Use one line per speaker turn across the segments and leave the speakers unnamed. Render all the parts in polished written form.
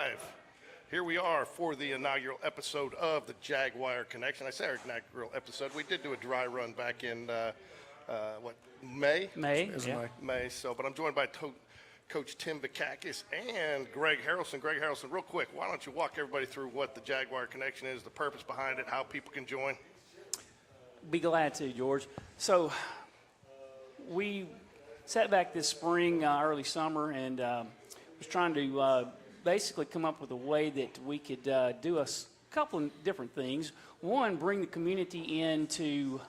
live. Here we are for the inaugural episode of the Jaguar Connection. I say our inaugural episode. We did do a dry run back in, May?
May.
May. But I'm joined by Coach Tim Vakakis and Greg Harrelson. Greg Harrelson, real quick, why don't you walk everybody through what the Jaguar Connection is, the purpose behind it, how people can join?
Be glad to, George. So we sat back this spring, early summer, and was trying to basically come up with a way that we could do a couple of different things. One, bring the community in to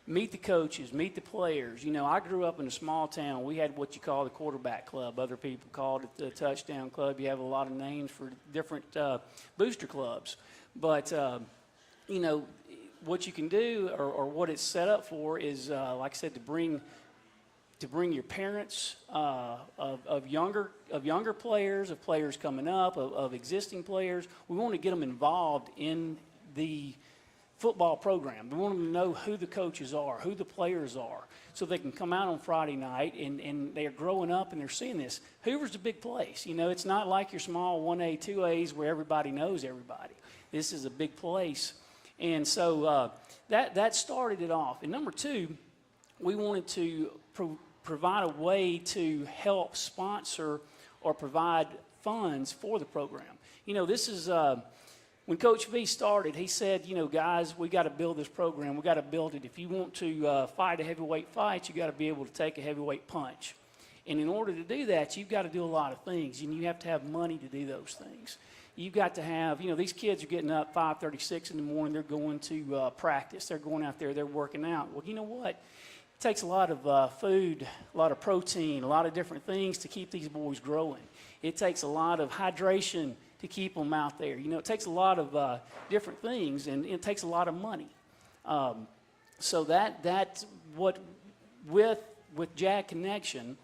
meet the coaches, meet the players. You know, I grew up in a small town. We had what you call the quarterback club. Other people called it the touchdown club. You have a lot of names for different booster clubs. But, you know, what you can do or what it's set up for is, like I said, to bring your parents of younger players, of players coming up, of existing players. We want to get them involved in the football program. We want them to know who the coaches are, who the players are, so they can come out on Friday night and they're growing up and they're seeing this. Hoover's a big place. You know, it's not like your small 1A, 2As where everybody knows everybody. This is a big place. And so that started it off. And number two, we wanted to provide a way to help sponsor or provide funds for the program. You know, this is when Coach V started, he said, you know, guys, we got to build this program. We got to build it. If you want to fight a heavyweight fight, you got to be able to take a heavyweight punch. And in order to do that, you've got to do a lot of things, and you have to have money to do those things. You've got to have, you know, these kids are getting up 5:36 in the morning. They're going to practice. They're going out there. They're working out. Well, you know what? It takes a lot of food, a lot of protein, a lot of different things to keep these boys growing. It takes a lot of hydration to keep them out there. You know, it takes a lot of different things, and it takes a lot of money. So that's what with Jag Connection,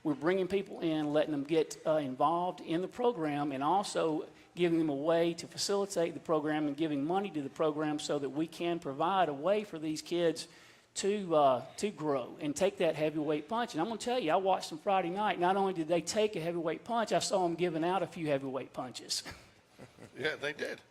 we're bringing people in, letting them get involved in the program, and also giving them a way to facilitate the program and giving money to the program so that we can provide a way for these kids to grow and take that heavyweight punch. And I'm going to tell you, I watched them Friday night. Not only did they take a heavyweight punch, I saw them giving out a few heavyweight punches.
Yeah, they did.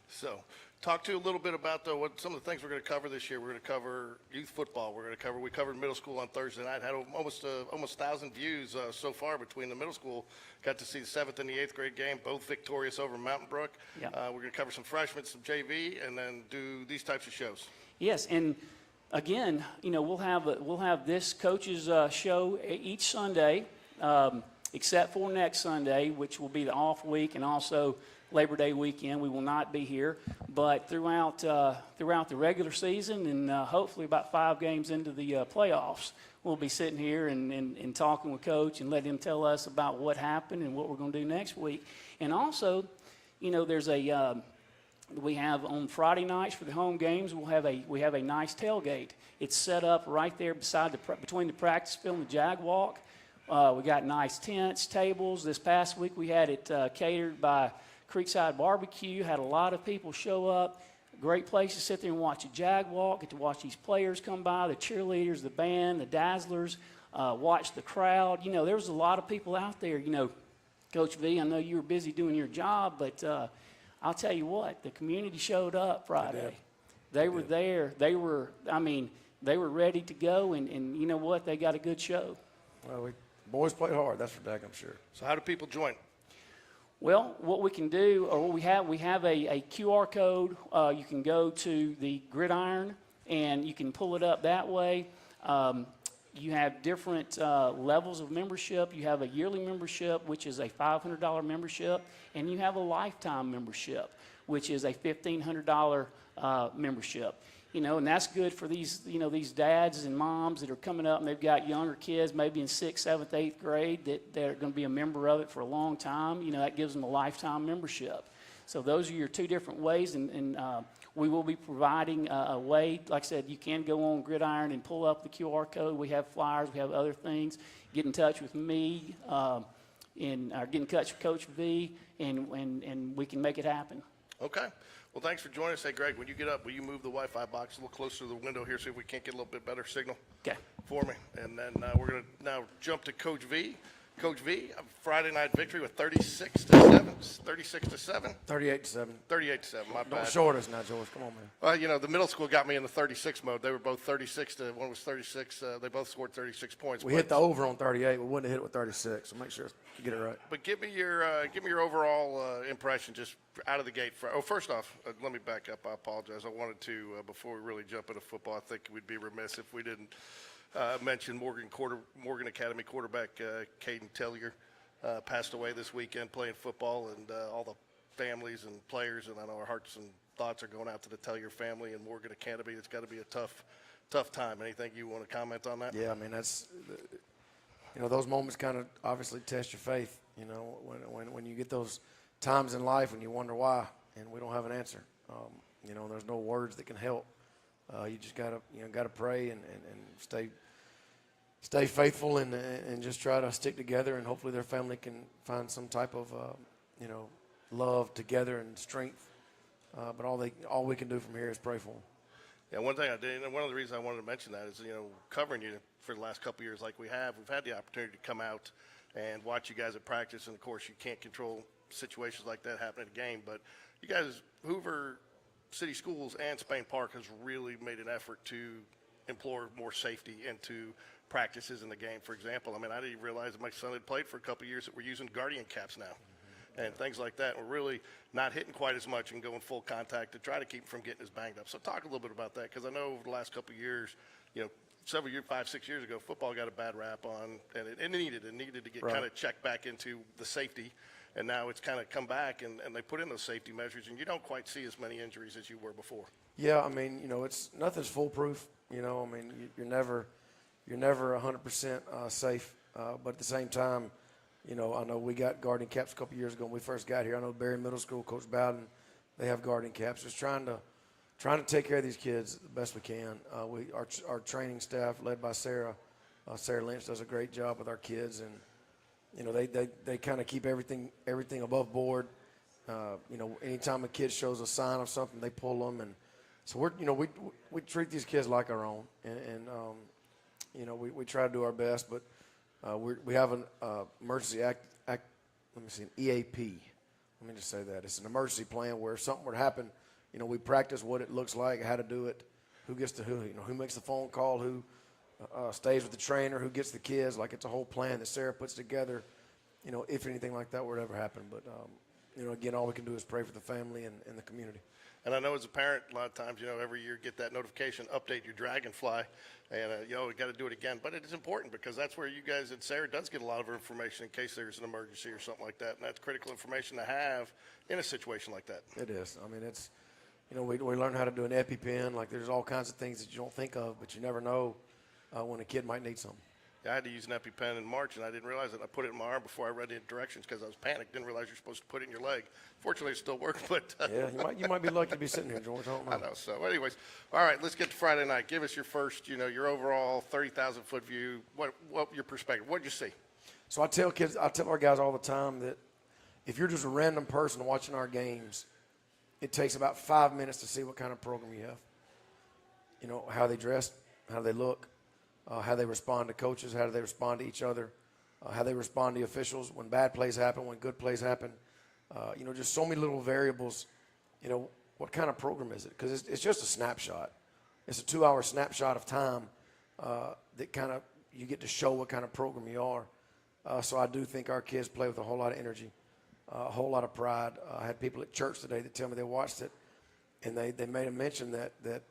So talk to you a little bit about some of the things we're going to cover this year. We're going to cover youth football. We covered middle school on Thursday night. Had almost 1,000 views so far between the middle school. Got to see the 7th and the 8th grade game, both victorious over Mountain Brook.
Yep.
We're going to cover some freshmen, some JV, and then do these types of shows.
Yes, and again, you know, we'll have this coaches show each Sunday, except for next Sunday, which will be the off week, and also Labor Day weekend. We will not be here, but throughout the regular season and hopefully about 5 games into the playoffs, we'll be sitting here and talking with Coach and letting him tell us about what happened and what we're going to do next week. And also, you know, there's we have on Friday nights for the home games, we have a nice tailgate. It's set up right there between the practice field and the Jag Walk. We got nice tents, tables. This past week we had it catered by Creekside Barbecue. Had a lot of people show up. Great place to sit there and watch a Jag Walk. Get to watch these players come by, the cheerleaders, the band, the Dazzlers. Watch the crowd. You know, there was a lot of people out there. You know, Coach V, I know you were busy doing your job, but I'll tell you what, the community showed up Friday. They were there. They were ready to go, and you know what? They got a good show.
Well, boys play hard, that's for daggum sure.
So how do people join?
Well, what we can do, or what we have a QR code. You can go to the Gridiron, and you can pull it up that way. You have different levels of membership. You have a yearly membership, which is a $500 membership, and you have a lifetime membership, which is a $1,500 membership. You know, and that's good for these dads and moms that are coming up and they've got younger kids, maybe in 6th, 7th, 8th grade, that they're going to be a member of it for a long time. You know, that gives them a lifetime membership. So those are your 2 different ways, and we will be providing a way. Like I said, you can go on Gridiron and pull up the QR code. We have flyers. We have other things. Get in touch with me or get in touch with Coach V, and we can make it happen.
Okay. Well, thanks for joining us. Hey, Greg, when you get up, will you move the Wi-Fi box a little closer to the window here, see if we can't get a little bit better signal
Okay.
for me? And then we're going to now jump to Coach V. Coach V, a Friday night victory with 36-7. 36-7.
38-7.
38-7. My
Don't
bad.
short us now, George. Come on, man.
Well, you know, the middle school got me in the 36 mode. They were both one was 36. They both scored 36 points.
We hit the over on 38. We wouldn't have hit it with 36, so make sure you get it right.
But give me your overall impression just out of the gate. First off, let me back up. I apologize. I wanted to, before we really jump into football, I think we'd be remiss if we didn't mention Morgan Academy quarterback Caden Tellier passed away this weekend playing football, and all the families and players, and I know our hearts and thoughts are going out to the Tellier family and Morgan Academy. It's got to be a tough time. Anything you want to comment on that?
Yeah, I mean, those moments kind of obviously test your faith, when you get those times in life when you wonder why, and we don't have an answer. There's no words that can help. You just gotta pray and stay faithful and just try to stick together, and hopefully their family can find some type of love together and strength. But all we can do from here is pray for them.
Yeah, one thing I did, and one of the reasons I wanted to mention that is, covering you for the last couple of years like we've had the opportunity to come out and watch you guys at practice, and of course you can't control situations like that happen at a game, but you guys, Hoover City Schools and Spain Park has really made an effort to implore more safety into practices in the game. For example, I mean, I didn't even realize that my son had played for a couple of years that we're using guardian caps now. And things like that. We're really not hitting quite as much and going full contact to try to keep him from getting as banged up. So talk a little bit about that, because I know over the last couple of years, several years, 5-6 years ago, football got a bad rap on, and it needed to get kind of checked back into the safety. And now it's kind of come back, and they put in those safety measures, and you don't quite see as many injuries as you were before.
Yeah, I mean, nothing's foolproof. I mean, you're never 100% safe. But at the same time, I know we got guardian caps a couple years ago when we first got here. I know Berry Middle School, Coach Bowden, they have guardian caps. Just trying to take care of these kids the best we can. Our training staff, led by Sarah Lynch, does a great job with our kids, and they kind of keep everything above board. Anytime a kid shows a sign of something, they pull them, and so we treat these kids like our own, and we try to do our best, but we have an emergency act. Let me see, an EAP. Let me just say that it's an emergency plan where if something were to happen, we practice what it looks like, how to do it, who makes the phone call, who stays with the trainer, who gets the kids. Like, it's a whole plan that Sarah puts together, if anything like that were to ever happen. But, again, all we can do is pray for the family and the community.
And I know as a parent, a lot of times, every year get that notification, update your Dragonfly, and, we got to do it again. But it is important, because that's where you guys, and Sarah does get a lot of her information in case there's an emergency or something like that. And that's critical information to have in a situation like that.
It is. I mean, it's, we learn how to do an EpiPen. Like, there's all kinds of things that you don't think of, but you never know when a kid might need something.
I had to use an EpiPen in March, and I didn't realize it. I put it in my arm before I read the directions because I was panicked. Didn't realize you're supposed to put it in your leg. Fortunately, it still works. But
yeah, you might be lucky to be sitting here, George. I don't know.
I know. So, anyways, all right, let's get to Friday night. Give us your first, your overall 30,000-foot view. What your perspective? What did you see?
So I tell our guys all the time that if you're just a random person watching our games, it takes about 5 minutes to see what kind of program you have. How they dress, how they look. How they respond to coaches, how do they respond to each other, how they respond to officials when bad plays happen, when good plays happen. Just so many little variables. What kind of program is it? Because it's just a snapshot. It's a 2-hour snapshot of time that kind of you get to show what kind of program you are. So I do think our kids play with a whole lot of energy, a whole lot of pride. I had people at church today that tell me they watched it, and they made a mention that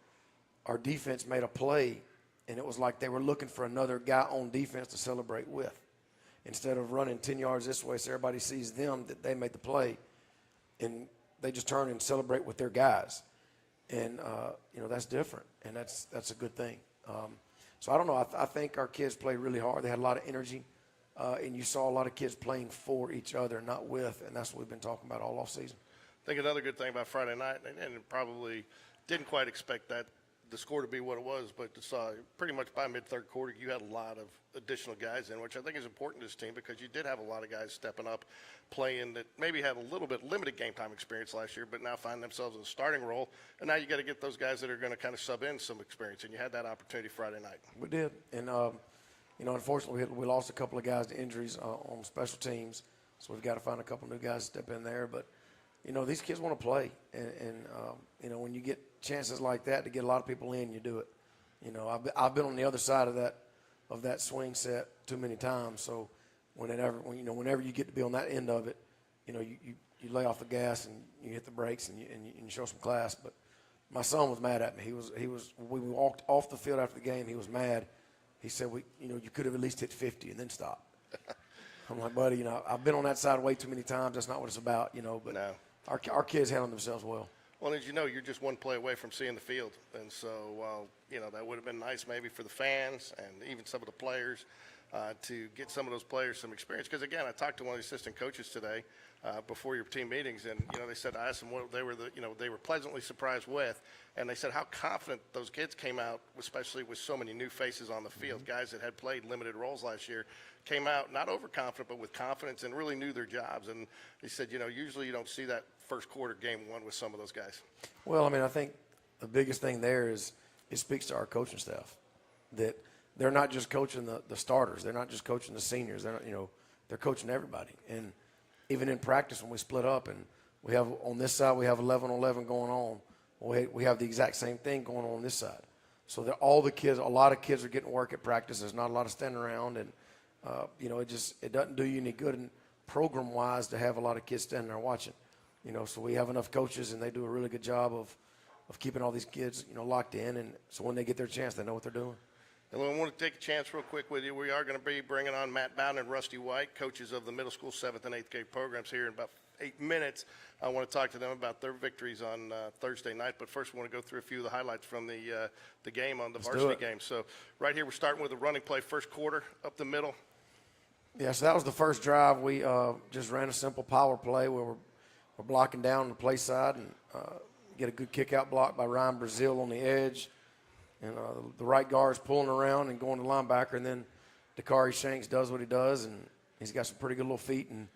our defense made a play, and it was like they were looking for another guy on defense to celebrate with. Instead of running 10 yards this way so everybody sees them that they made the play, and they just turn and celebrate with their guys. And, that's different, and that's a good thing. So I don't know. I think our kids played really hard. They had a lot of energy, and you saw a lot of kids playing for each other, not with, and that's what we've been talking about all offseason.
I think another good thing about Friday night, and probably didn't quite expect the score to be what it was, but saw pretty much by mid-third quarter, you had a lot of additional guys in, which I think is important to this team, because you did have a lot of guys stepping up, playing that maybe had a little bit limited game time experience last year, but now find themselves in a starting role. And now you got to get those guys that are going to kind of sub in some experience, and you had that opportunity Friday night.
We did, and unfortunately, we lost a couple of guys to injuries on special teams, so we've got to find a couple new guys to step in there. But, these kids want to play, and when you get chances like that to get a lot of people in, you do it. I've been on the other side of that swing set too many times. So whenever you get to be on that end of it, you lay off the gas and you hit the brakes and you show some class. But my son was mad at me. When we walked off the field after the game, he was mad. He said, you could have at least hit 50 and then stopped. I'm like, buddy, I've been on that side way too many times. That's not what it's about, But
No.
our kids handle themselves well.
Well, as you know, you're just one play away from seeing the field. And so, that would have been nice maybe for the fans and even some of the players to get some of those players some experience. Because, again, I talked to one of the assistant coaches today before your team meetings, and, they said, I asked them what they were they were pleasantly surprised with. And they said how confident those kids came out, especially with so many new faces on the field. Guys that had played limited roles last year came out not overconfident, but with confidence and really knew their jobs. And he said, usually you don't see that first quarter game one with some of those guys.
Well, I think the biggest thing there is it speaks to our coaching staff that they're not just coaching the starters. They're not just coaching the seniors. They're not, they're coaching everybody. And even in practice when we split up and we have on this side we have 11-11 going on, we have the exact same thing going on this side. So that all the kids, a lot of kids are getting work at practice. There's not a lot of standing around, and it doesn't do you any good and program-wise to have a lot of kids standing there watching. So we have enough coaches, and they do a really good job of keeping all these kids, locked in. And so when they get their chance, they know what they're doing.
And we want to take a chance real quick with you. We are going to be bringing on Matt Bowden and Rusty White, coaches of the middle school 7th and 8th grade programs here in about 8 minutes. I want to talk to them about their victories on Thursday night. But first, we want to go through a few of the highlights from the game on the varsity game. So right here, we're starting with a running play, first quarter, up the middle.
Yeah, so that was the first drive. We just ran a simple power play where we're blocking down the play side and get a good kick-out block by Ryan Brazil on the edge. And the right guard's pulling around and going to linebacker. And then Dakari Shanks does what he does, and he's got some pretty good little feet. And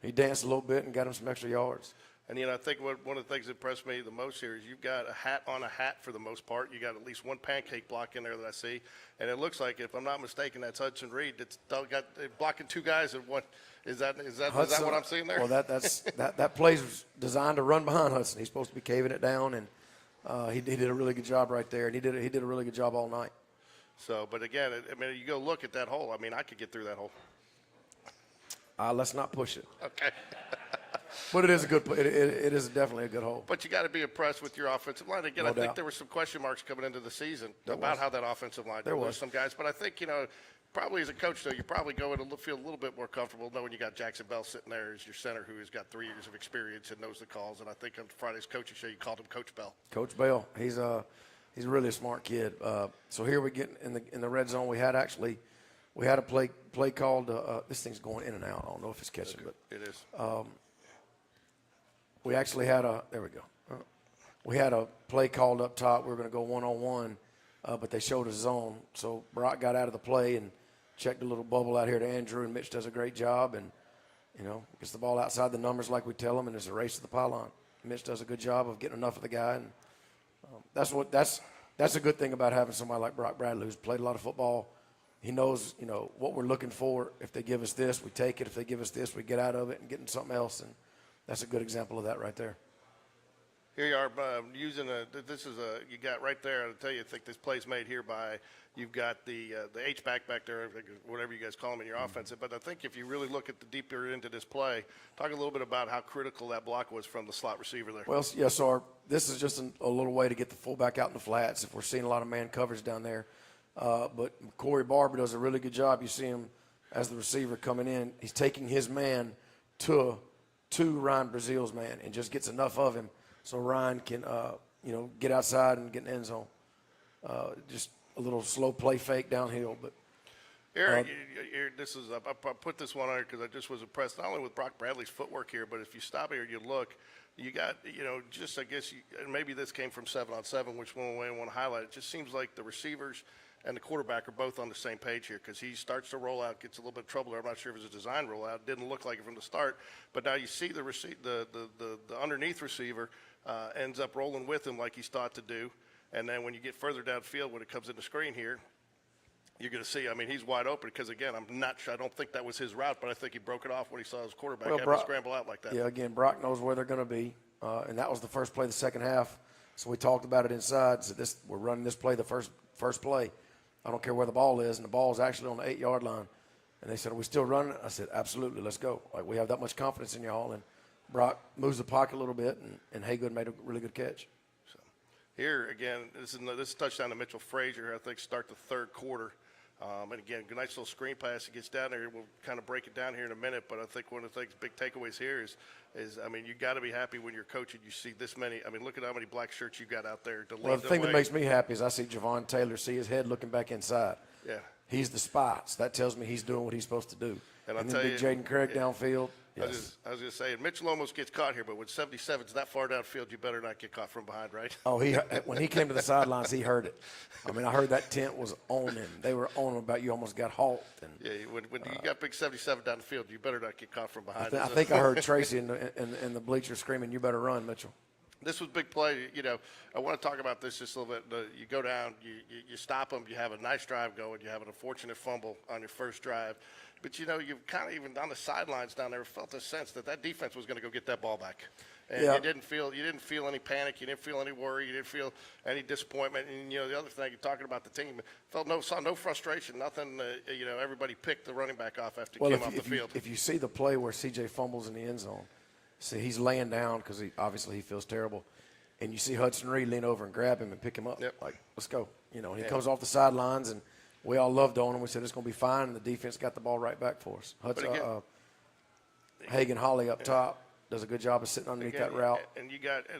he danced a little bit and got him some extra yards.
And, I think one of the things that impressed me the most here is you've got a hat on a hat for the most part. You got at least one pancake block in there that I see. And it looks like, if I'm not mistaken, that's Hudson Reed. It's got blocking two guys at one. Is that what I'm seeing there?
Well, that play's designed to run behind Hudson. He's supposed to be caving it down, and he did a really good job right there. And he did a really good job all night.
So, but again, you go look at that hole. I could get through that hole.
Let's not push it.
Okay.
But it is a good. It is definitely a good hole.
But you got to be impressed with your offensive line. Again,
No
I think
doubt.
there were some question marks coming into the season about how that offensive line.
There
were
was
some guys, but I think probably as a coach though, you probably go in and feel a little bit more comfortable knowing you got Jackson Bell sitting there as your center, who has got 3 years of experience and knows the calls. And I think on Friday's coaching show, you called him Coach Bell.
Coach Bell, he's really a smart kid. So here we get in the red zone. We had a play called. This thing's going in and out. I don't know if it's catching, but
It is.
we actually had there we go. We had a play called up top. We were going to go one-on-one, but they showed a zone. So Brock got out of the play and checked a little bubble out here to Andrew, and Mitch does a great job and, gets the ball outside the numbers like we tell him, and there's a race to the pylon. Mitch does a good job of getting enough of the guy, and that's a good thing about having somebody like Brock Bradley who's played a lot of football. He knows, what we're looking for. If they give us this, we take it. If they give us this, we get out of it and get into something else, and that's a good example of that right there.
Here you are using you got right there. I'll tell you, I think this play's made here by, you've got the H-back back there, whatever you guys call them in your offense. But I think if you really look at the deeper into this play, talk a little bit about how critical that block was from the slot receiver there.
Well, yeah, so this is just a little way to get the fullback out in the flats if we're seeing a lot of man coverage down there. But Corey Barber does a really good job. You see him as the receiver coming in. He's taking his man to Ryan Brazil's man and just gets enough of him so Ryan can, get outside and get in the end zone. Just a little slow play fake downhill. But
Eric, I put this one on here because I just was impressed not only with Brock Bradley's footwork here, but if you stop here, you look, you got, just I guess, and maybe this came from 7-on-7, which one way I want to highlight. It just seems like the receivers and the quarterback are both on the same page here because he starts to roll out, gets a little bit of trouble there. I'm not sure if it was a design rollout. It didn't look like it from the start. But now you see the underneath receiver ends up rolling with him like he's thought to do. And then when you get further downfield, when it comes in the screen here, you're going to see. I mean, he's wide open because, again, I'm not sure. I don't think that was his route, but I think he broke it off when he saw his quarterback have to scramble out like that.
Yeah, again, Brock knows where they're going to be, and that was the first play of the second half. So we talked about it inside. So we're running this play the first play. I don't care where the ball is, and the ball is actually on the 8-yard line. And they said, "Are we still running?" I said, "Absolutely, let's go." Like, we have that much confidence in y'all. And Brock moves the pocket a little bit, and Haygood made a really good catch.
So here again, this is touchdown to Mitchell Frazier. I think start the third quarter. And again, nice little screen pass. He gets down there. We'll kind of break it down here in a minute. But I think one of the things, big takeaways here is I mean, you got to be happy when you're coaching. You see this many. I mean, look at how many black shirts you got out there to lead
Well, the thing
way.
that makes me happy is I see Javon Taylor see his head looking back inside.
Yeah.
He's the spy. So that tells me he's doing what he's supposed to do.
And I'll
then
tell
big
you,
Jaden Craig downfield. Yes.
I was going to say, and Mitchell almost gets caught here, but when 77's that far downfield, you better not get caught from behind, right?
Oh, when he came to the sidelines, he heard it. I mean, I heard that tent was on him. They were on him about you almost got halt. And
Yeah, when you got big 77 down the field, you better not get caught from behind.
I think I heard Tracy in the bleachers screaming, "You better run, Mitchell."
This was a big play. You know, I want to talk about this just a little bit. You go down, you stop them, you have a nice drive going, you have an unfortunate fumble on your first drive. But, you know, you've kind of even on the sidelines down there felt a sense that defense was going to go get that ball back. And
Yeah.
you didn't feel any panic, you didn't feel any worry, you didn't feel any disappointment. And, you know, the other thing, you're talking about the team, saw no frustration, nothing. You know, everybody picked the running back off after he came off the field.
If you see the play where CJ fumbles in the end zone, see he's laying down because he feels terrible, and you see Hudson Reed lean over and grab him and pick him up.
Yep.
Like, let's go. You know, he comes off the sidelines, and we all loved on him. We said it's going to be fine, and the defense got the ball right back for us. Hagan Holly up top does a good job of sitting underneath that route.
And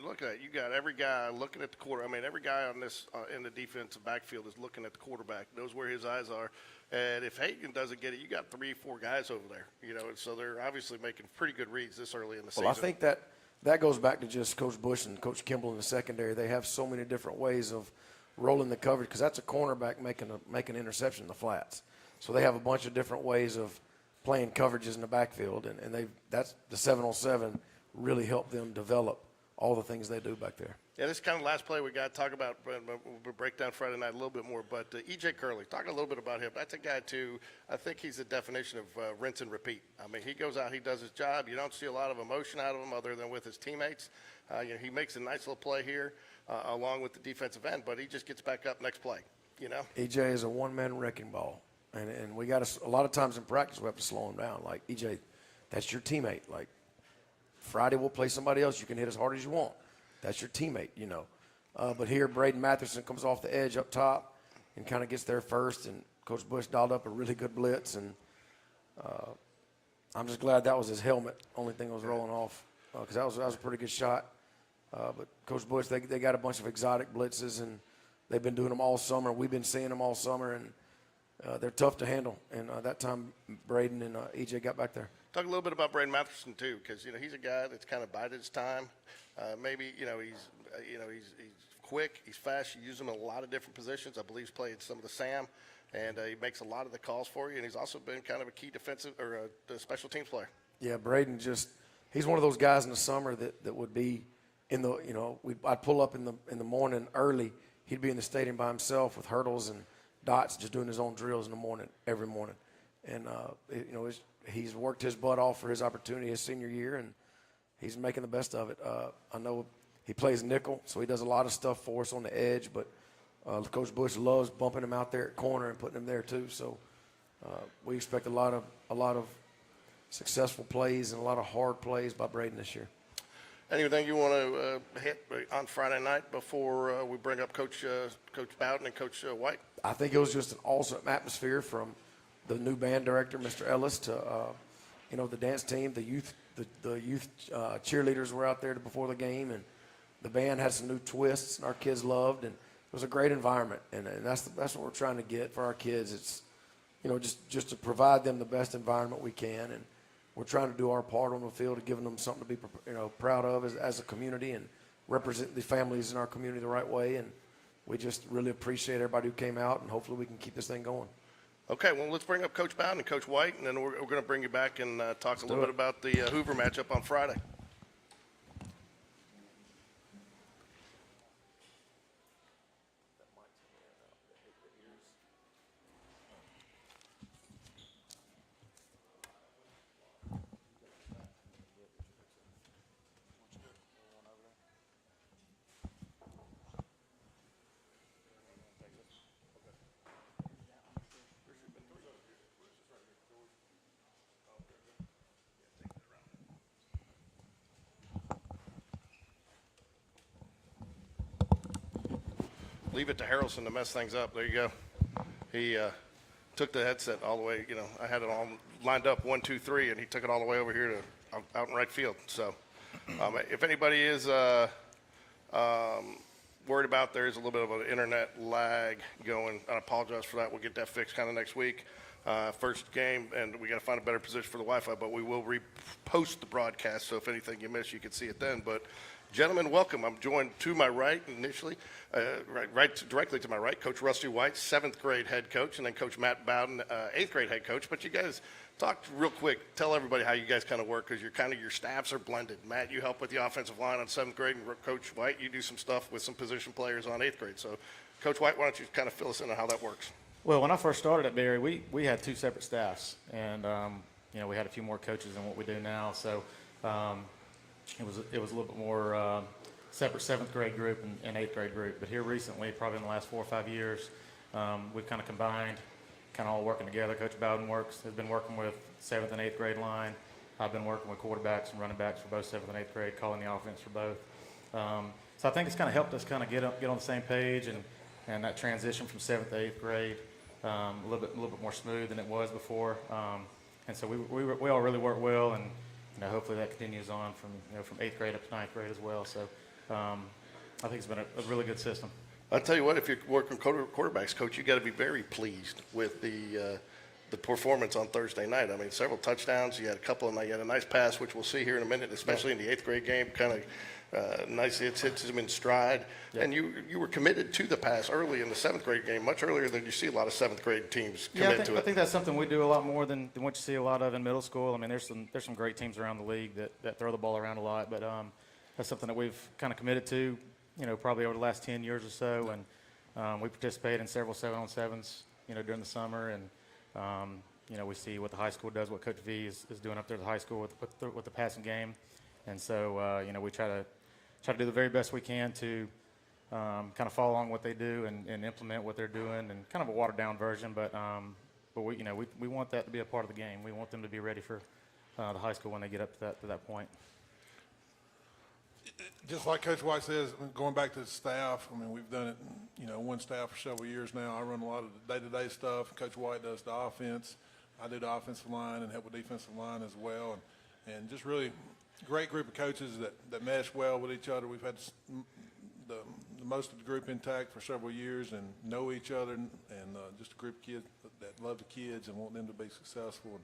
look at that. You got every guy looking at the quarter. I mean, every guy on this in the defensive backfield is looking at the quarterback, knows where his eyes are. And if Hagan doesn't get it, you got 3-4 guys over there. You know, and so they're obviously making pretty good reads this early in the season.
Well, I think that goes back to just Coach Bush and Coach Kimball in the secondary. They have so many different ways of rolling the coverage because that's a cornerback making an interception in the flats. So they have a bunch of different ways of playing coverages in the backfield, and that's the 7-on-7 really helped them develop all the things they do back there.
Yeah, this is kind of the last play we got to talk about. We'll break down Friday night a little bit more. But E.J. Curley, talk a little bit about him. That's a guy, too, I think he's the definition of rinse and repeat. I mean, he goes out, he does his job. You don't see a lot of emotion out of him other than with his teammates. You know, he makes a nice little play here along with the defensive end, but he just gets back up next play, you know.
E.J. is a one-man wrecking ball. And we got a lot of times in practice we have to slow him down. Like, E.J., that's your teammate. Like, Friday we'll play somebody else. You can hit as hard as you want. That's your teammate, you know. But here, Braden Matheson comes off the edge up top and kind of gets there first. And Coach Bush dialed up a really good blitz. And I'm just glad that was his helmet. Only thing that was rolling off because that was a pretty good shot. But Coach Bush, they got a bunch of exotic blitzes, and they've been doing them all summer. We've been seeing them all summer, and they're tough to handle. And that time, Braden and E.J. got back there.
Talk a little bit about Braden Matheson too, because you know he's a guy that's kind of bided his time. Maybe he's quick, he's fast. You use him in a lot of different positions. I believe he's played some of the Sam, and he makes a lot of the calls for you. And he's also been kind of a key defensive or a special teams player. Yeah,
Braden he's one of those guys in the summer that would be in the I'd pull up in the morning early. He'd be in the stadium by himself with hurdles and dots, just doing his own drills in the morning every morning, and he's worked his butt off for his opportunity his senior year, and he's making the best of it. I know he plays nickel, so he does a lot of stuff for us on the edge, but Coach Bush loves bumping him out there at corner and putting him there too. So we expect a lot of successful plays and a lot of hard plays by Braden this year.
Anything you want to hit on Friday night before we bring up Coach Bowden and Coach White?
I think it was just an awesome atmosphere from the new band director, Mr. Ellis, to the dance team, the youth cheerleaders were out there before the game, and the band had some new twists, and our kids loved, and it was a great environment, and that's what we're trying to get for our kids. It's just to provide them the best environment we can, and we're trying to do our part on the field of giving them something to be proud of as a community and represent the families in our community the right way, and we just really appreciate everybody who came out, and hopefully we can keep this thing going.
Okay, well, let's bring up Coach Bowden and Coach White, and then we're going to bring you back and talk a little bit about the Hoover matchup on Friday. leave it to Harrelson to mess things up. There you go. He took the headset all the way. You know, I had it all lined up 1, 2, 3, and he took it all the way over here to out in right field. So, if anybody is worried about there is a little bit of an internet lag going, I apologize for that. We'll get that fixed kind of next week. First game, and we got to find a better position for the Wi-Fi, but we will repost the broadcast, so if anything you miss, you can see it then. But gentlemen, welcome. I'm joined to my right initially, directly to my right, Coach Rusty White, 7th grade head coach, and then Coach Matt Bowden, 8th grade head coach. But you guys talk real quick. Tell everybody how you guys kind of work, because your staffs are blended. Matt, you help with the offensive line on 7th grade, and Coach White, you do some stuff with some position players on 8th grade. So, Coach White, why don't you kind of fill us in on how that works?
Well, when I first started at Berry, we had 2 separate staffs, and we had a few more coaches than what we do now. So it was a little bit more separate 7th grade group and 8th grade group. But here recently, probably in the last 4 or 5 years, we've kind of combined, kind of all working together. Coach Bowden has been working with 7th and 8th grade line. I've been working with quarterbacks and running backs for both 7th and 8th grade, calling the offense for both. So I think it's kind of helped us kind of get on the same page, and that transition from 7th to 8th grade. A little bit more smooth than it was before, and so we all really work well, and hopefully that continues on from 8th grade up to 9th grade as well. So I think it's been a really good system.
I'll tell you what, if you're working quarterbacks, Coach, you got to be very pleased with the performance on Thursday night. I mean, several touchdowns. You had you had a nice pass, which we'll see here in a minute, especially in the 8th grade game. Kind of nice hits him in stride. Yeah. And you were committed to the pass early in the 7th grade game, much earlier than you see a lot of 7th grade teams commit to it.
I think that's something we do a lot more than what you see a lot of in middle school. I mean, there's some great teams around the league that throw the ball around a lot, but that's something that we've kind of committed to, probably over the last 10 years or so. And we participate in several 7-on-7s, during the summer, and we see what the high school does, what Coach V is doing up there at the high school with the passing game, and so we try to do the very best we can to kind of follow along what they do and implement what they're doing, and kind of a watered down version, but we want that to be a part of the game. We want them to be ready for the high school when they get up to that point.
Just like Coach White says, going back to the staff, I mean, we've done it, one staff for several years now. I run a lot of the day-to-day stuff. Coach White does the offense. I do the offensive line and help with defensive line as well. And just really great group of coaches that mesh well with each other. We've had the most of the group intact for several years and know each other, and just a group of kids that love the kids and want them to be successful and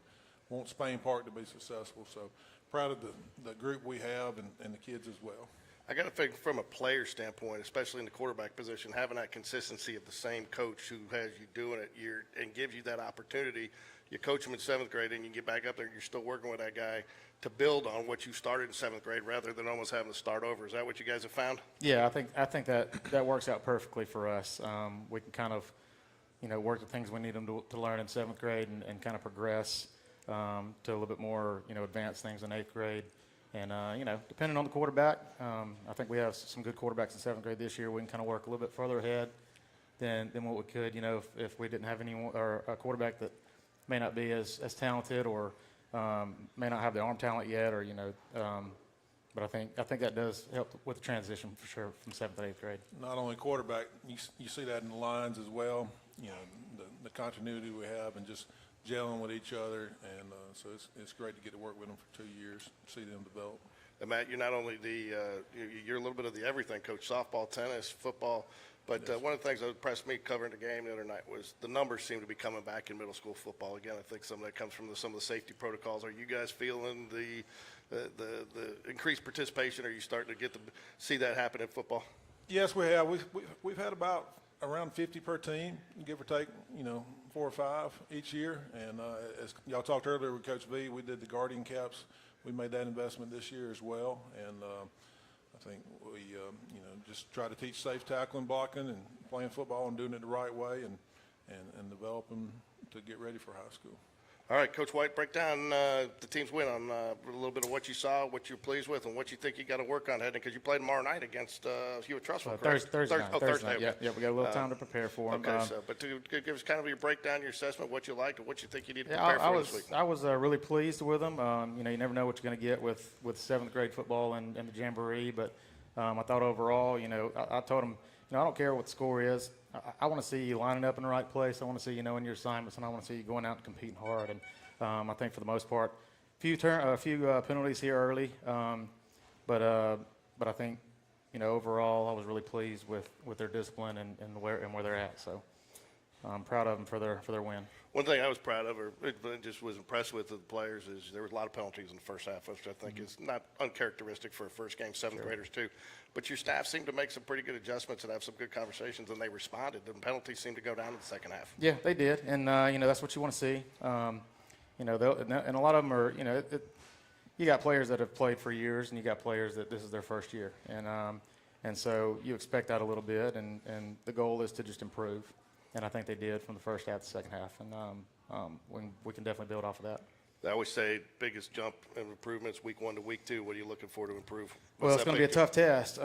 want Spain Park to be successful. So proud of the group we have and the kids as well.
I got to think from a player standpoint, especially in the quarterback position, having that consistency of the same coach who has you doing it and gives you that opportunity. You coach them in 7th grade and you get back up there and you're still working with that guy to build on what you started in 7th grade rather than almost having to start over. Is that what you guys have found?
Yeah, I think that works out perfectly for us. We can kind of, work the things we need them to learn in 7th grade and kind of progress to a little bit more, advanced things in 8th grade. And, depending on the quarterback, I think we have some good quarterbacks in 7th grade this year. We can kind of work a little bit further ahead than what we could, if we didn't have anyone or a quarterback that may not be as talented or may not have the arm talent yet, or but I think that does help with the transition for sure from 7th to 8th grade.
Not only quarterback, you see that in the lines as well. The continuity we have and just gelling with each other, and so it's great to get to work with them for 2 years, see them develop.
And Matt, you're not only you're a little bit of the everything coach, softball, tennis, football. But
Yes.
One of the things that impressed me covering the game the other night was the numbers seem to be coming back in middle school football again. I think some of that comes from some of the safety protocols. Are you guys feeling the increased participation? Are you starting to see that happen in football?
Yes, we have. We've had about around 50 per team, give or take, 4 or 5 each year. And as y'all talked earlier with Coach V, we did the Guardian Caps. We made that investment this year as well. And I think we, just try to teach safe tackling, blocking, and playing football and doing it the right way and develop them to get ready for high school.
All right, Coach White, break down the team's win on a little bit of what you saw, what you're pleased with, and what you think you got to work on heading, because you play tomorrow night against Hewitt Trussville, correct?
Thursday night.
Thursday.
Night. Yeah, we got a little time to prepare for them.
Okay, but to give us kind of your breakdown, your assessment, what you liked, and what you think you need to prepare for this week.
I was really pleased with them. You never know what you're going to get with 7th grade football and the Jamboree, but I thought overall, I told them, I don't care what the score is. I want to see you lining up in the right place. I want to see you knowing your assignments, and I want to see you going out and competing hard. And I think for the most part, a few penalties here early, but I think overall I was really pleased with their discipline and where they're at. So I'm proud of them for their win.
One thing I was proud of, or just was impressed with the players, is there was a lot of penalties in the first half, which I think is not uncharacteristic for a first game, seventh graders too. But your staff seemed to make some pretty good adjustments and have some good conversations, and they responded. The penalties seemed to go down in the second half.
Yeah, they did, and that's what you want to see. And a lot of them are, you got players that have played for years, and you got players that this is their first year, and so you expect that a little bit, and the goal is to just improve. And I think they did from the first half to the second half, and we can definitely build off of that.
I always say biggest jump and improvements week 1 to week 2. What are you looking for to improve?
Well, it's going to be a tough test.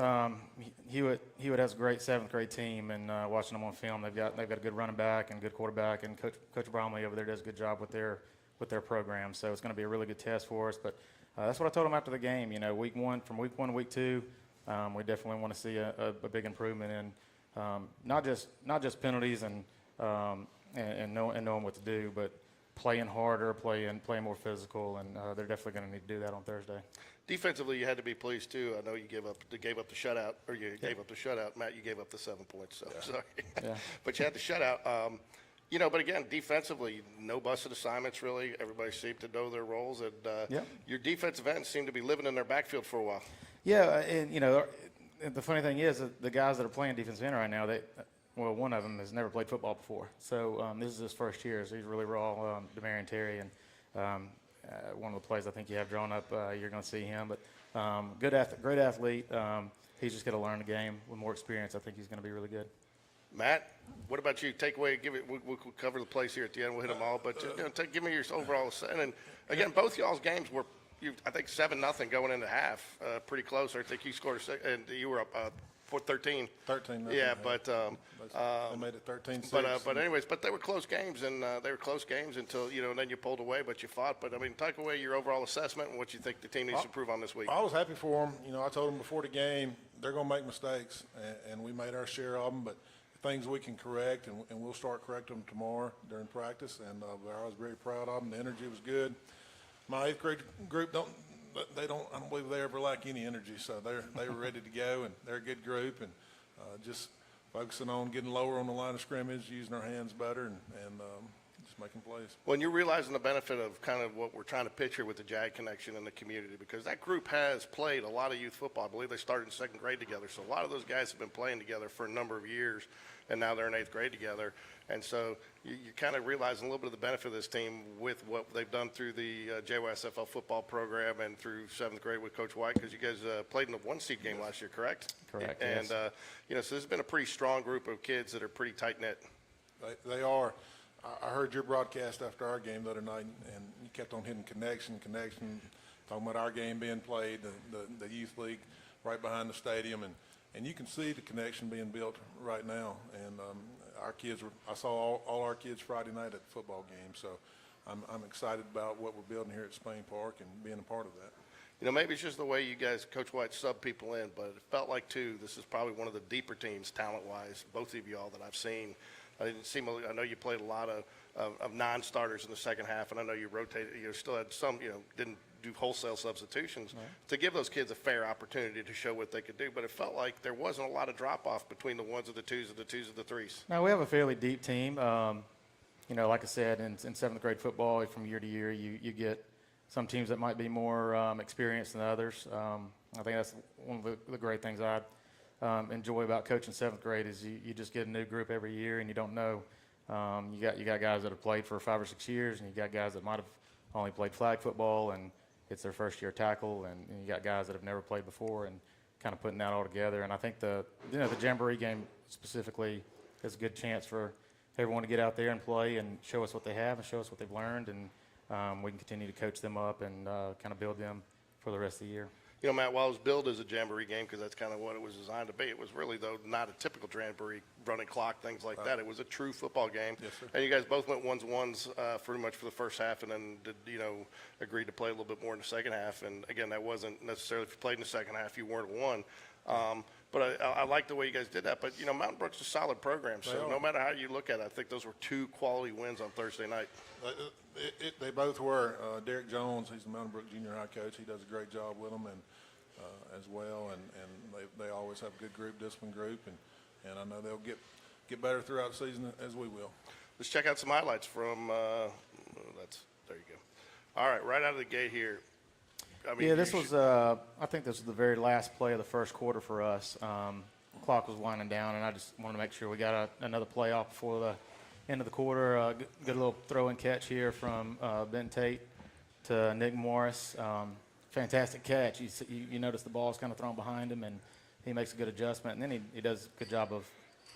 Hewitt has a great 7th grade team, and watching them on film, they've got a good running back and good quarterback, and Coach Bromley over there does a good job with their program. So it's going to be a really good test for us. But that's what I told them after the game. From week 1 to week 2, we definitely want to see a big improvement in not just penalties and knowing what to do, but playing harder, playing more physical, and they're definitely going to need to do that on Thursday.
Defensively, you had to be pleased too. I know you gave up the shutout, or you gave up the shutout. Matt, you gave up the 7 points, so sorry.
Yeah.
But you had the shutout. But again, defensively, no busted assignments really. Everybody seemed to know their roles, and your defensive ends seem to be living in their backfield for a while.
Yeah, and the funny thing is that the guys that are playing defensive end right now, well, one of them has never played football before. So this is his first year, so he's really raw, Demarion Terry. And one of the plays I think you have drawn up, you're going to see him. But great athlete. He's just got to learn the game with more experience. I think he's going to be really good.
Matt, what about you? Takeaway, we'll cover the plays here at the end. We'll hit them all. But give me your overall. And again, both y'all's games were, I think, 7-0 going into half. Pretty close. I think you scored and you were up 13.
13.
Yeah, but
they made it 13-6.
But they were close games, and they were close games until then you pulled away, but you fought. But I mean, take away your overall assessment and what you think the team needs to improve on this week.
I was happy for them. I told them before the game they're going to make mistakes, and we made our share of them. But things we can correct, and we'll start correcting them tomorrow during practice. And I was very proud of them. The energy was good. My 8th grade group I don't believe they ever lack any energy, so they were ready to go, and they're a good group, and just focusing on getting lower on the line of scrimmage, using our hands better, and just making plays.
When you're realizing the benefit of kind of what we're trying to picture with the Jag Connection in the community, because that group has played a lot of youth football. I believe they started in 2nd grade together, so a lot of those guys have been playing together for a number of years, and now they're in 8th grade together. And so you're kind of realizing a little bit of the benefit of this team with what they've done through the JYSFL football program and through 7th grade with Coach White, because you guys played in the 1-seed game last year, correct?
Correct,
And,
yes.
so this has been a pretty strong group of kids that are pretty tight-knit.
They are. I heard your broadcast after our game the other night, and you kept on hitting connection, talking about our game being played, the youth league right behind the stadium, and you can see the connection being built right now. And our kids I saw all our kids Friday night at the football game, so I'm excited about what we're building here at Spain Park and being a part of that.
Maybe it's just the way you guys, Coach White, sub people in, but it felt like, too, this is probably one of the deeper teams, talent-wise, both of y'all, that I've seen. I know you played a lot of non-starters in the second half, and I know you rotated, still had some, didn't do wholesale substitutions to give those kids a fair opportunity to show what they could do. But it felt like there wasn't a lot of drop-off between the ones and the twos and the twos and the threes.
Now, we have a fairly deep team. Like I said, in 7th grade football, from year to year, you get some teams that might be more experienced than others. I think that's one of the great things I enjoy about coaching 7th grade is you just get a new group every year, and you don't know. You got guys that have played for 5 or 6 years, and you got guys that might have only played flag football, and it's their first year tackle, and you got guys that have never played before, and kind of putting that all together. And I think the Jamboree game specifically is a good chance for everyone to get out there and play and show us what they have and show us what they've learned, and we can continue to coach them up and kind of build them for the rest of the year.
Matt, while it was billed as a Jamboree game, because that's kind of what it was designed to be, it was really, though, not a typical Jamboree running clock, things like that. It was a true football game.
Yes, sir.
And you guys both went 1-1s pretty much for the first half, and then agreed to play a little bit more in the second half. And again, that wasn't necessarily, if you played in the second half, you weren't 1. But I like the way you guys did that. But, Mountain Brook's a solid program. So no matter how you look at it, I think those were 2 quality wins on Thursday night.
They both were. Derek Jones, he's the Mountain Brook Junior High coach. He does a great job with them and as well. And they always have a good group, disciplined group. And I know they'll get better throughout the season as we will.
Let's check out some highlights from there you go. All right out of the gate here. I mean,
This was, I think this was the very last play of the first quarter for us. Clock was winding down, and I just wanted to make sure we got another play off before the end of the quarter. Good little throw and catch here from Ben Tate to Nick Morris. Fantastic catch. You notice the ball's kind of thrown behind him, and he makes a good adjustment. And then he does a good job of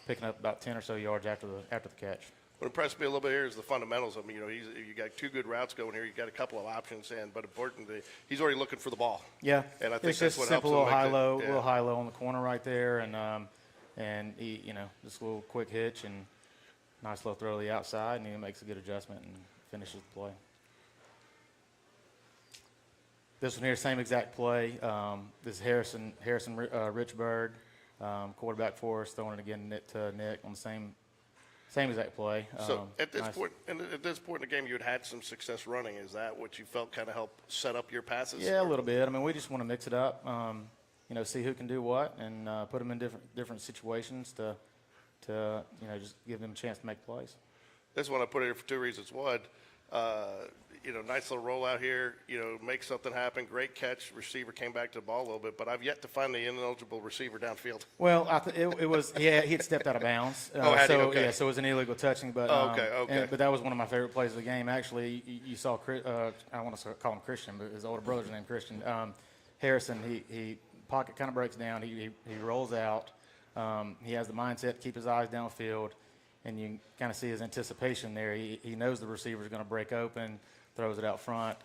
picking up about 10 or so yards after the catch.
What impressed me a little bit here is the fundamentals. I mean, you got 2 good routes going here. You got a couple of options, but importantly, he's already looking for the ball.
Yeah,
and I think
it's
that's
just
what
simple
helps him
little
make
little high low on the corner right there, and he, just a little quick hitch and nice little throw to the outside, and he makes a good adjustment and finishes the play. This one here, same exact play. This is Harrison Richburg, quarterback for us, throwing it again to Nick on the same exact play.
So at this
nice.
point, at this point in the game, you had some success running. Is that what you felt kind of helped set up your passes?
Yeah, a little bit. I mean, we just want to mix it up. See who can do what, and put them in different situations to just give them a chance to make plays.
This one I put it here for 2 reasons. One, nice little rollout here. Make something happen. Great catch. Receiver came back to the ball a little bit, but I've yet to find the ineligible receiver downfield.
Well, it was he had stepped out of bounds.
Had he? Okay.
So it was an illegal touching. But
okay.
But that was one of my favorite plays of the game. Actually, you saw I want to call him Christian, but his older brother's named Christian. Harrison, he pocket kind of breaks down. He rolls out. He has the mindset to keep his eyes downfield, and you kind of see his anticipation there. He knows the receiver's going to break open, throws it out front.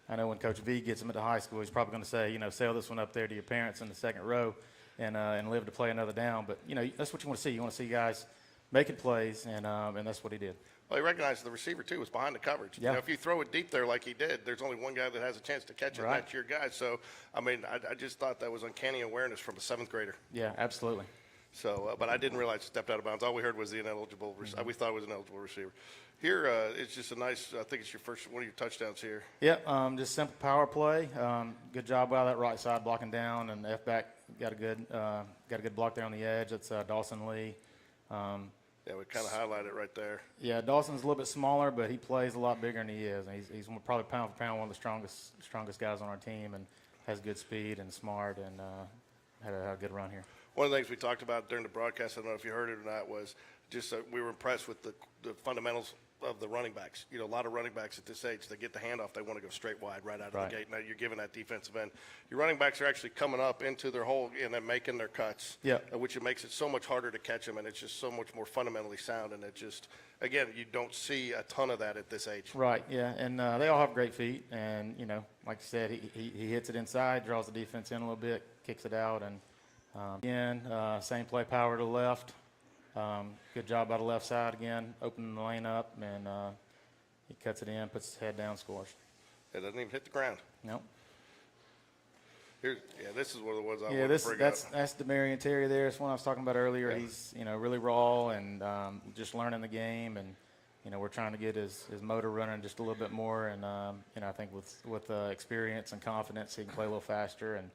I know when Coach V gets him at the high school, he's probably going to say, sail this one up there to your parents in the second row and live to play another down. But, that's what you want to see. You want to see guys making plays, and that's what he did.
Well, he recognized the receiver, too, was behind the coverage.
Yeah.
If you throw it deep there like he did, there's only one guy that has a chance to catch it,
Right.
and that's your guy. So, I mean, I just thought that was uncanny awareness from a 7th grader.
Yeah, absolutely.
So, but I didn't realize he stepped out of bounds. All we heard was the ineligible. We thought it was an eligible receiver. Here, it's just a nice. I think it's your first one of your touchdowns here.
Yeah, just simple power play. Good job out of that right side blocking down, and the F back got a good block there on the edge. That's Dawson Lee.
Yeah, we kind of highlight it right there.
Yeah, Dawson's a little bit smaller, but he plays a lot bigger than he is. And he's probably pound for pound one of the strongest guys on our team, and has good speed and smart, and had a good run here.
One of the things we talked about during the broadcast, I don't know if you heard it or not, was just we were impressed with the fundamentals of the running backs. A lot of running backs at this age, they get the handoff, they want to go straight wide right out of
Right.
the gate. Now you're giving that defensive end. Your running backs are actually coming up into their hole and then making their cuts,
Yeah.
Which it makes it so much harder to catch them, and it's just so much more fundamentally sound. And it just, again, you don't see a ton of that at this age.
Right, yeah, and they all have great feet, and like you said, he hits it inside, draws the defense in a little bit, kicks it out, and again, same play, power to the left. Good job by the left side again, opening the lane up, and he cuts it in, puts his head down, scores.
It doesn't even hit the ground.
Nope.
This is one of the ones I
Yeah,
want to bring up.
that's Demarion Terry there. It's one I was talking about earlier. Yeah. He's really raw and just learning the game, and we're trying to get his motor running just a little bit more, and I think with experience and confidence, he can play a little faster, and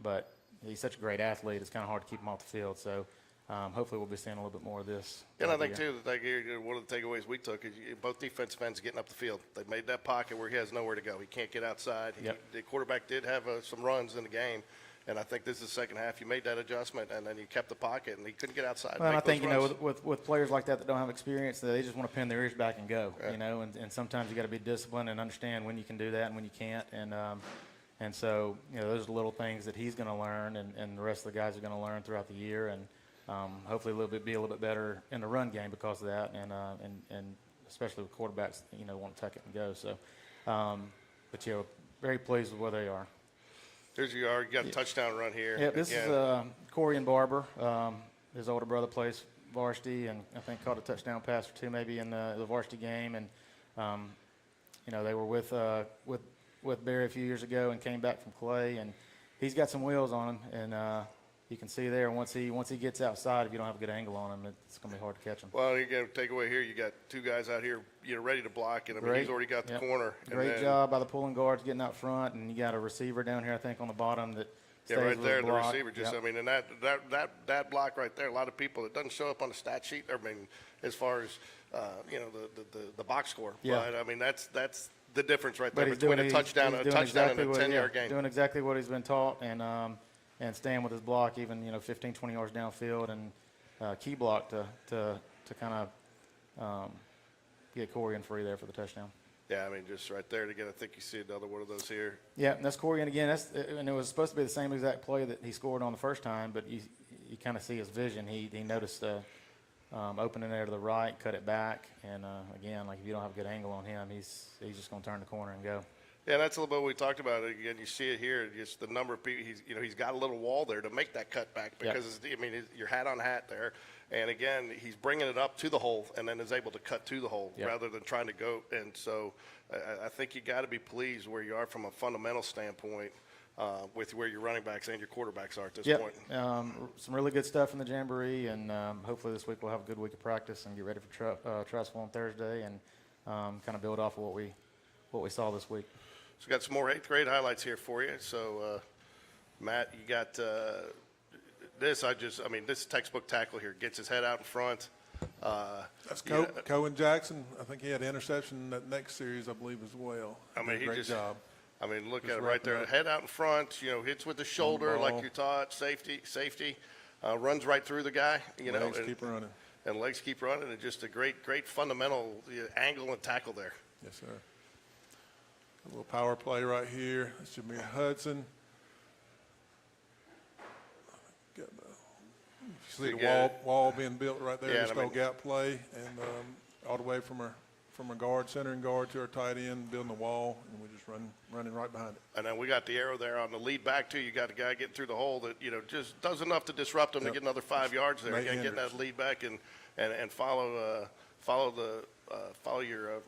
but he's such a great athlete. It's kind of hard to keep him off the field. So hopefully we'll be seeing a little bit more of this.
And I think, too, that one of the takeaways we took is both defensive ends getting up the field. They made that pocket where he has nowhere to go. He can't get outside.
Yep.
The quarterback did have some runs in the game, and I think this is the second half. You made that adjustment, and then you kept the pocket, and he couldn't get outside.
Well,
and
I
make
think,
those runs.
with players like that don't have experience, they just want to pin their ears back and go,
Yeah.
and sometimes you got to be disciplined and understand when you can do that and when you can't. And so, those are the little things that he's going to learn, and the rest of the guys are going to learn throughout the year, and hopefully be a little bit better in the run game because of that, and especially with quarterbacks, want to tuck it and go. So, but very pleased with where they are.
There's you are. You got a touchdown run here.
Yeah, this
again.
is Corey and Barber. His older brother plays varsity, and I think caught a touchdown pass or two maybe in the varsity game, and they were with Barry a few years ago and came back from Clay, and he's got some wheels on him, and you can see there once he gets outside, if you don't have a good angle on him, it's going to be hard to catch him.
Well, you got to take away here. You got two guys out here, ready to block, and I mean, he's already got the
Yep.
corner. And
Great
then,
job by the pulling guards getting out front, and you got a receiver down here, I think, on the bottom that stays
Yeah, right
with
there,
the
the
block.
receiver. Just,
Yep.
I mean, and that block right there. A lot of people, it doesn't show up on the stat sheet. I mean, as far as the box score.
Yeah.
But I mean, that's the difference right
But
there
he's
between
doing,
a touchdown
he's
and a
doing
touchdown
exactly
and a
what-
10-yard
yeah,
game.
Doing exactly what he's been taught, and staying with his block, even 15, 20 yards downfield, and key block to kind of get Corey in free there for the touchdown.
Yeah, I mean, just right there again. I think you see another one of those here.
Yeah, and that's Corey, and again, and it was supposed to be the same exact play that he scored on the first time, but you kind of see his vision. He noticed opening there to the right, cut it back, and again, like if you don't have a good angle on him, he's just going to turn the corner and go.
Yeah, that's a little bit what we talked about. Again, you see it here. Just the number of people. He's got a little wall there to make that cutback because your hat on hat there, and again, he's bringing it up to the hole and then is able to cut to the hole rather than trying to go. And so, I think you got to be pleased where you are from a fundamental standpoint with where your running backs and your quarterbacks are at this point.
Some really good stuff in the jamboree, and hopefully this week we'll have a good week of practice and get ready for Trustful on Thursday, and kind of build off of what we saw this week.
So, got some more 8th grade highlights here for you. So, Matt, you got this. This textbook tackle here gets his head out in front.
That's Cohen Jackson. I think he had an interception in that next series, I believe, as well.
I mean,
Great job.
I mean, look
Just
at it right there.
wrapping up.
Head out in front, hits with the shoulder like
ball.
you're taught, safety, runs right through the guy,
Legs
and,
keep running.
and legs keep running, and just a great fundamental angle and tackle there.
Yes, sir. A little power play right here. That's Jameer Hudson. Got you see the
Again.
wall being built right there.
Yeah,
Just
and I
no
mean-
gap play, and all the way from our guard, center and guard to our tight end, building the wall, and we just running right behind it.
And then we got the arrow there on the lead back too. You got a guy getting through the hole that just does enough to disrupt him to
Yep.
get another 5 yards there.
Nate
Again, getting
Hendricks.
that lead back and follow your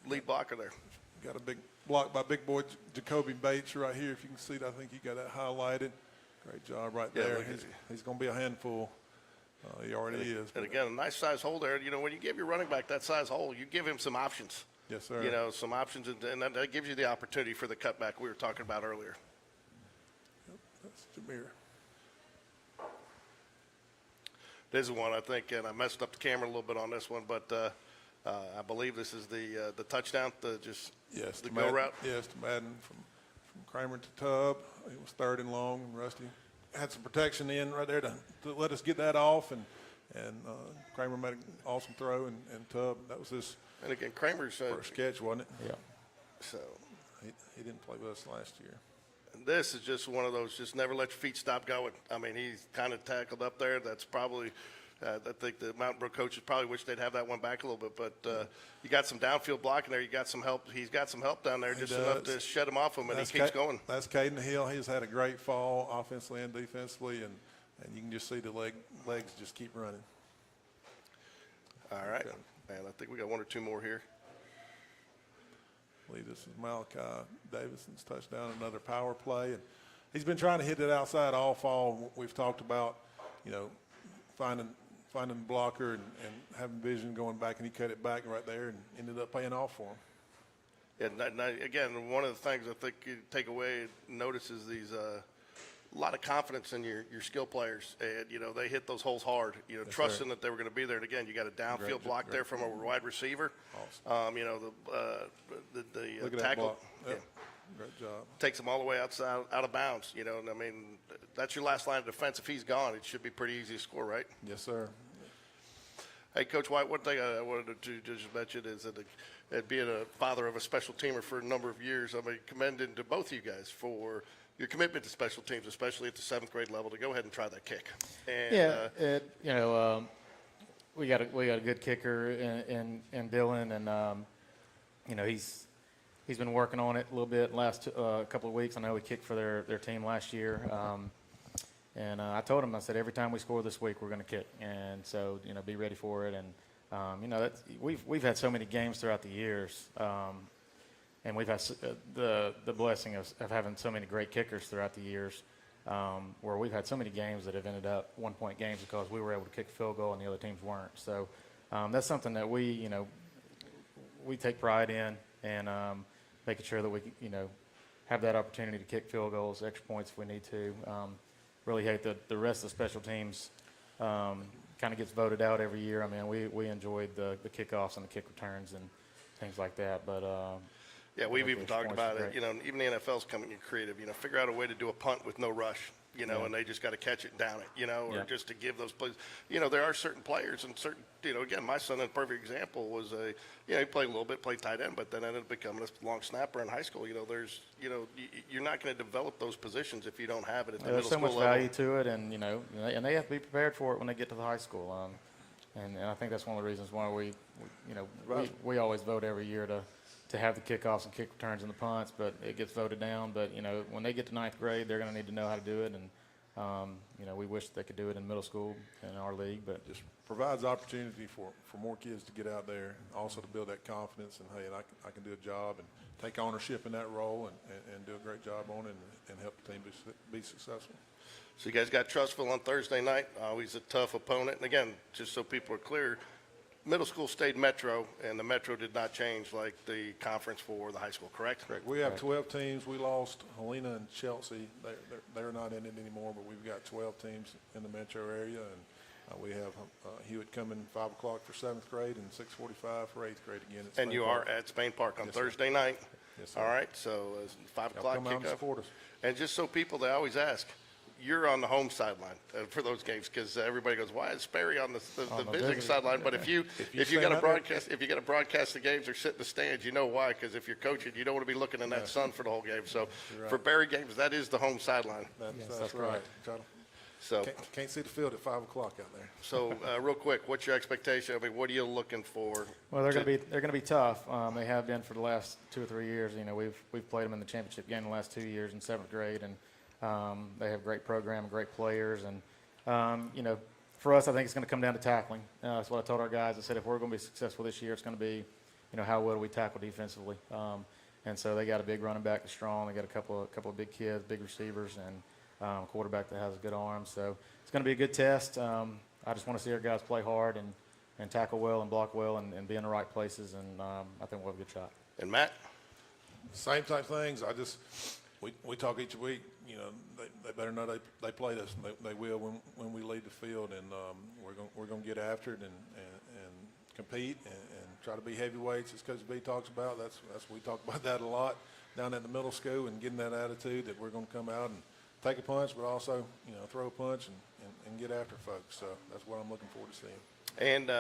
lead blocker there.
Got a big block by big boy Jacoby Bates right here. If you can see it, I think you got that highlighted. Great job right
Yeah,
there.
look at
He's going to be a handful. He already is.
And again, a nice size hole there. When you give your running back that size hole, you give him some options.
Yes, sir.
Some options, and that gives you the opportunity for the cutback we were talking about earlier.
That's Jameer.
This is one, I think, and I messed up the camera a little bit on this one, but I believe this is the touchdown,
Yes,
the
to
go
Madden.
route.
Yes, to Madden from Kramer to Tubb. It was 3rd and long, and Rusty had some protection in right there to let us get that off, and Kramer made an awesome throw, and Tubb, that was his
And again, Kramer's
first catch, wasn't it?
Yeah.
so.
He didn't play with us last year.
This is just one of those, just never let your feet stop going. I mean, he's kind of tackled up there. That's probably, I think the Mountain Brook coaches probably wish they'd have that one back a little bit. But you got some downfield blocking there. You got some help. He's got some help down there,
He
just enough
does.
to shut him off him, and he keeps going.
That's Caden Hill. He's had a great fall offensively and defensively, and you can just see the legs just keep running.
All right.
Okay.
And I think we got one or two more here.
I believe this is Malachi Davidson's touchdown, another power play. And he's been trying to hit it outside all fall. We've talked about, finding the blocker and having vision going back, and he cut it back right there and ended up paying off for him.
And again, one of the things I think you take away, notice is these a lot of confidence in your skill players. And, they hit those holes hard, trusting that they were going to be there. And again, you got a downfield block there from a wide receiver.
Awesome.
The
Look at that
tackle
block. Yep. Great job.
takes them all the way out of bounds, and I mean, that's your last line of defense. If he's gone, it should be pretty easy to score, right?
Yes, sir.
Hey, Coach White, one thing I wanted to just mention is that being a father of a special teamer for a number of years, I mean, commending to both of you guys for your commitment to special teams, especially at the 7th grade level, to go ahead and try that kick. And,
We got a good kicker in Dylan, and he's been working on it a little bit last couple of weeks. I know he kicked for their team last year, and I told him, I said, every time we score this week, we're going to kick, and so be ready for it. And that's, we've had so many games throughout the years and we've had the blessing of having so many great kickers throughout the years, where we've had so many games that have ended up 1-point games because we were able to kick a field goal and the other teams weren't. So that's something that we take pride in, and making sure that we have that opportunity to kick field goals, extra points if we need to. Really hate that the rest of the special teams kind of gets voted out every year. I mean, we enjoyed the kickoffs and the kick returns and things like that, but
Yeah, we've
the
even talked
points
about
are
it.
great.
Even the NFL's coming in creative. Figure out a way to do a punt with no rush. And they just got to catch it and down it. Or
Yeah.
just to give those plays. There are certain players and certain. Again, my son, a perfect example, was he played a little bit, played tight end, but then ended up becoming a long snapper in high school. There's, you're not going to develop those positions if you don't have it at the
There's
middle
so
school
much
level.
value to it, and and they have to be prepared for it when they get to the high school. And I think that's one of the reasons why we always vote every year to have the kickoffs and kick returns and the punts, but it gets voted down. But when they get to ninth grade, they're going to need to know how to do it, and we wish they could do it in middle school in our league. But
Just provides opportunity for more kids to get out there, also to build that confidence and, hey, I can do a job and take ownership in that role and do a great job on it and help the team be successful.
So you guys got Trussville on Thursday night. Always a tough opponent. And again, just so people are clear, middle school stayed Metro, and the Metro did not change like the conference for the high school, correct?
Correct. We have 12 teams. We lost Helena and Chelsea. They're not in it anymore, but we've got 12 teams in the metro area, and we have Hewitt coming 5 o'clock for 7th grade and 6:45 for 8th grade again.
And you are at Spain Park on
Yes, sir.
Thursday night?
Yes, sir.
All right, so 5
Y'all
o'clock
come out and
kickoff.
support us.
And just so people, they always ask, you're on the home sideline for those games, because everybody goes, why is Sperry on the visiting
visiting,
sideline? But if you
stand
got to
out there-
broadcast, if you got to broadcast the games or sit in the stands, you know why? Because if you're coaching, you don't want to be looking in that sun for the whole game. So
right.
for Barry games, that is the home sideline.
That's
that's
right.
correct.
So
Can't see the field at 5 o'clock out there.
so real quick, what's your expectation? I mean, what are you looking for?
well, they're going to be tough. They have been for the last 2 or 3 years. We've played them in the championship game the last 2 years in 7th grade, and they have great program, great players, and for us, I think it's going to come down to tackling. That's what I told our guys. I said if we're going to be successful this year, it's going to be, how well do we tackle defensively. And so they got a big running back that's strong. They got a couple of big kids, big receivers, and quarterback that has a good arm. So it's going to be a good test. I just want to see our guys play hard and tackle well and block well and be in the right places, and I think we'll have a good shot.
And Matt?
Same type things. We talk each week. They better know they played us. And they will when we lead the field, and we're going to get after it and compete and try to be heavyweights, as Coach B talks about. That's we talk about that a lot down at the middle school, and getting that attitude that we're going to come out and take a punch, but also throw a punch and get after folks. So that's what I'm looking forward to seeing.
And,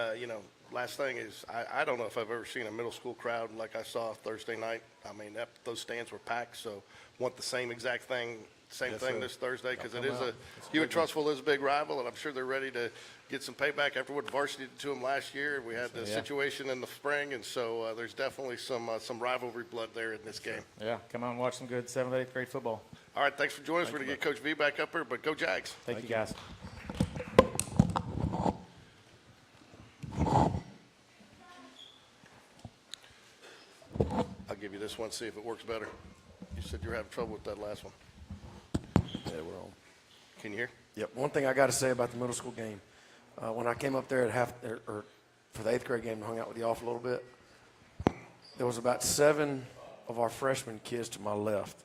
last thing is, I don't know if I've ever seen a middle school crowd like I saw Thursday night. I mean, those stands were packed, so want the same exact thing,
Yes, sir.
this Thursday, because
Y'all
it
come
is
out. It's a
Hewitt
big one.
Trussville is a big rival, and I'm sure they're ready to get some payback after what varsity did to them last year. We had the situation in the spring, and so there's definitely some rivalry blood there in this game.
Yeah, come out and watch some good 7th, 8th grade football.
All right, thanks for joining us. We're going to get Coach V back up here, but go Jags.
Thank you, guys.
I'll give you this one, see if it works better. You said you were having trouble with that last one.
Yeah, we're on.
Can you hear?
Yep. One thing I got to say about the middle school game, when I came up there at for the 8th grade game and hung out with y'all for a little bit, there was about 7 of our freshman kids to my left,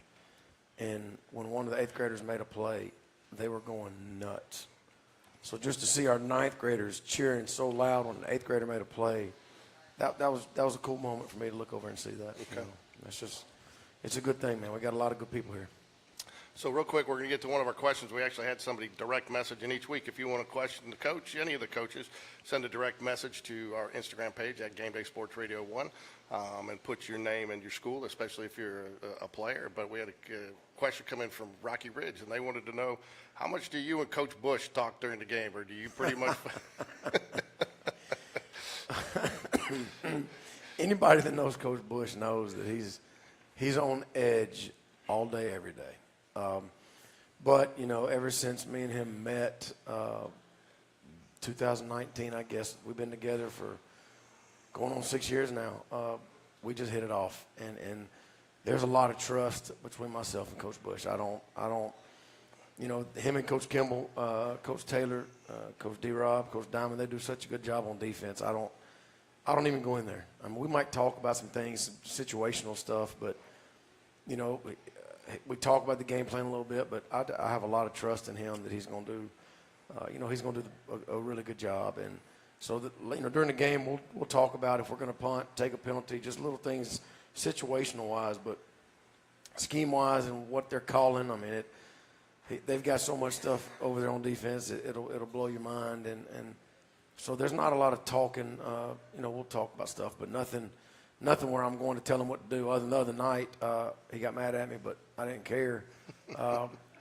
and when one of the 8th graders made a play, they were going nuts. So just to see our 9th graders cheering so loud when an 8th grader made a play, that was a cool moment for me to look over and see that. Okay. It's a good thing, man. We got a lot of good people here.
So real quick, we're going to get to one of our questions. We actually had somebody direct message, and each week, if you want to question the coach, any of the coaches, send a direct message to our Instagram page at GameDay Sports Radio 1, and put your name and your school, especially if you're a player. But we had a question come in from Rocky Ridge, and they wanted to know, how much do you and Coach Bush talk during the game, or do you pretty much
Anybody that knows Coach Bush knows that he's on edge all day, every day. But, ever since me and him met, 2019, I guess, we've been together for going on 6 years now. We just hit it off. And there's a lot of trust between myself and Coach Bush. I don't, you know, him and Coach Kimball, Coach Taylor, Coach D-Rob, Coach Diamond, they do such a good job on defense. I don't even go in there. I mean, we might talk about some things, some situational stuff, but, you know, we talk about the game plan a little bit, but I have a lot of trust in him that he's going to do, you know, he's going to do a really good job. And so, you know, during the game, we'll talk about if we're going to punt, take a penalty, just little things situational-wise, but scheme-wise and what they're calling, I mean, they've got so much stuff over there on defense, it'll blow your mind. And so there's not a lot of talking. You know, we'll talk about stuff, but nothing where I'm going to tell him what to do. Other than the other night, he got mad at me, but I didn't care.